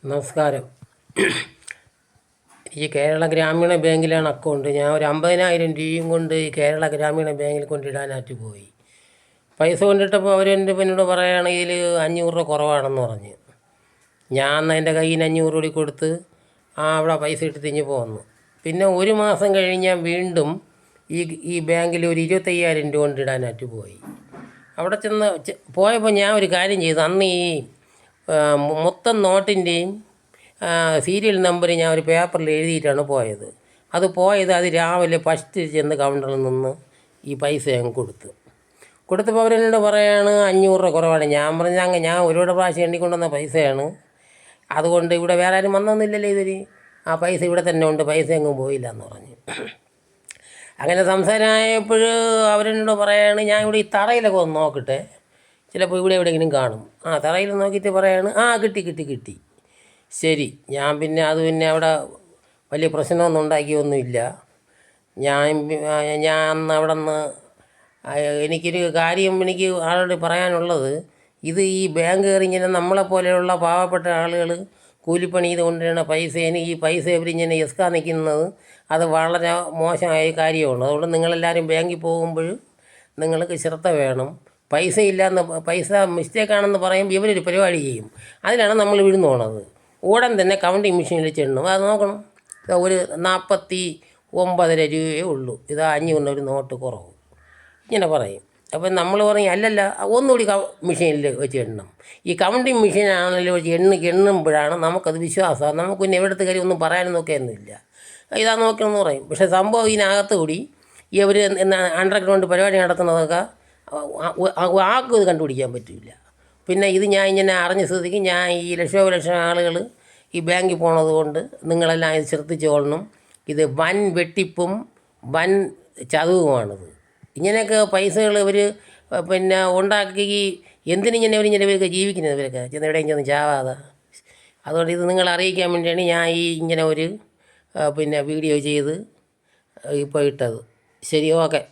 നമസ്കാരം. ഈ കേരള ഗ്രാമീണ ബാങ്കിലാണ് അക്കൗണ്ട്. ഞാൻ ഒരു 50,000 രൂപയും കൊണ്ട് ഈ കേരള ഗ്രാമീണ ബാങ്കിൽ കൊണ്ടിടാനായിട്ട് പോയി. പൈസ കൊണ്ടിട്ടപ്പോൾ അവരെൻ്റെ എന്നോട് പറയുകയാണെങ്കിൽ 500 രൂപ കുറവാണെന്ന് പറഞ്ഞ്. ഞാൻ എൻ്റെ കയ്യിൽ നിന്ന് 500 കൂടി കൊടുത്ത് അവിടെ പൈസ ഇട്ട് തിരിഞ്ഞ് പോന്നു. പിന്നെ ഒരു മാസം കഴിഞ്ഞ് വീണ്ടും ഈ ബാങ്കിൽ ഒരു 25,000 രൂപ കൊണ്ടിടാനായിട്ട് പോയി. അവിടെ ചെന്ന് പോയപ്പോൾ ഞാൻ ഒരു കാര്യം ചെയ്തു. അന്ന് ഈ മൊത്തം നോട്ടിൻ്റെയും സീരിയൽ നമ്പർ ഞാൻ ഒരു പേപ്പറിൽ എഴുതിയിട്ടാണ് പോയത്. അത് രാവിലെ ഫസ്റ്റ് ചെന്ന് കൗണ്ടറിൽ നിന്ന് ഈ പൈസ അങ്ങ് കൊടുത്തപ്പോൾ അവരെന്നോട് പറയാണ് 500 രൂപ കുറവാണ്. ഞാൻ പറഞ്ഞ ഞാൻ ഒരുപാട് പ്രാവശ്യം എണ്ണിക്കൊണ്ടുവന്ന പൈസയാണ്, അതുകൊണ്ട് ഇവിടെ വേറെ ആരും വന്നൊന്നുമില്ലല്ലോ ഇവർ, ആ പൈസ ഇവിടെ തന്നെ ഉണ്ട്, പൈസ എങ്ങും പോയില്ല എന്ന് പറഞ്ഞു. അങ്ങനെ സംസാരമായപ്പോൾ അവരെന്നോട് പറയാണ് ഞാൻ ഇവിടെ ഈ തറയിലൊക്കെ ഒന്ന് നോക്കട്ടെ, ചിലപ്പോൾ ഇവിടെ എവിടെയെങ്കിലും കാണും. തറയിൽ നോക്കിയിട്ട് പറയാണ് കിട്ടി. ശരി, ഞാൻ പിന്നെ അവിടെ വലിയ പ്രശ്നമൊന്നും ഉണ്ടാക്കിയൊന്നുമില്ല. ഞാൻ അവിടെ നിന്ന് എനിക്കൊരു കാര്യം എനിക്ക് ആളോട് പറയാനുള്ളത്, ഇത് ഈ ബാങ്ക് കയറി ഇങ്ങനെ നമ്മളെപ്പോലെയുള്ള പാവപ്പെട്ട ആളുകൾ കൂലിപ്പണി ചെയ്ത് കൊണ്ടുവരുന്ന പൈസേന് ഈ പൈസ ഇവരിങ്ങനെ എസ്കാ നിൽക്കുന്നത് അത് വളരെ മോശമായ കാര്യമാണ്. അതുകൊണ്ട് നിങ്ങളെല്ലാവരും ബാങ്കിൽ പോകുമ്പോൾ നിങ്ങൾക്ക് ശ്രദ്ധ വേണം. പൈസ മിസ്റ്റേക്കാണെന്ന് പറയുമ്പോൾ ഇവരൊരു പരിപാടി ചെയ്യും, അതിലാണ് നമ്മൾ വീഴുന്നു പോണത്. ഉടൻ തന്നെ കൗണ്ടിങ് മെഷീനിൽ ചെണ്ണും, അത് നോക്കണം, ഒരു 49.5 രൂപയേ ഉള്ളൂ, ഇത് 500 ഒരു നോട്ട് കുറവ്, ഇങ്ങനെ പറയും. അപ്പം നമ്മൾ പറയും അല്ലല്ല, ഒന്നുകൂടി മെഷീനിൽ വെച്ച് എണ്ണണം. ഈ കൗണ്ടിങ് മെഷീനാണെങ്കിലും വെച്ച് എണ്ണുമ്പോഴാണ് നമുക്കത് വിശ്വാസമാണ്. നമുക്ക് പിന്നെ എവിടുത്തെ കാര്യം ഒന്നും പറയാനും നോക്കിയൊന്നുമില്ല, ഇതാ നോക്കണമെന്ന് പറയും. പക്ഷേ സംഭവം ഇതിനകത്ത് കൂടി ഇവർ അണ്ടർഗ്രൗണ്ട് പരിപാടി നടത്തുന്നതൊക്കെ ആർക്കും ഇത് കണ്ടുപിടിക്കാൻ പറ്റില്ല. പിന്നെ ഇത് ഞാൻ ഇങ്ങനെ അറിഞ്ഞ സ്ഥിതിക്ക് ഞാൻ ഈ ലക്ഷം ആളുകൾ ഈ ബാങ്കിൽ പോണത് കൊണ്ട് നിങ്ങളെല്ലാം ഇത് ശ്രദ്ധിച്ചോളണം. ഇത് വൻ വെട്ടിപ്പും വൻ ചതുവുമാണിത്. ഇങ്ങനെയൊക്കെ പൈസകൾ ഇവർ പിന്നെ ഉണ്ടാക്കി എന്തിനിങ്ങനെ ഇവരൊക്കെ ജീവിക്കുന്നത്, ഇവരൊക്കെ ചെന്ന് എവിടെയും ചെന്ന് ചാവാതെ. അതുകൊണ്ട് ഇത് നിങ്ങളെ അറിയിക്കാൻ വേണ്ടിയാണ് ഞാൻ ഇങ്ങനെ ഒരു വീഡിയോ ചെയ്ത് ഇപ്പോൾ ഇട്ടത്. ശരി, ഓക്കെ.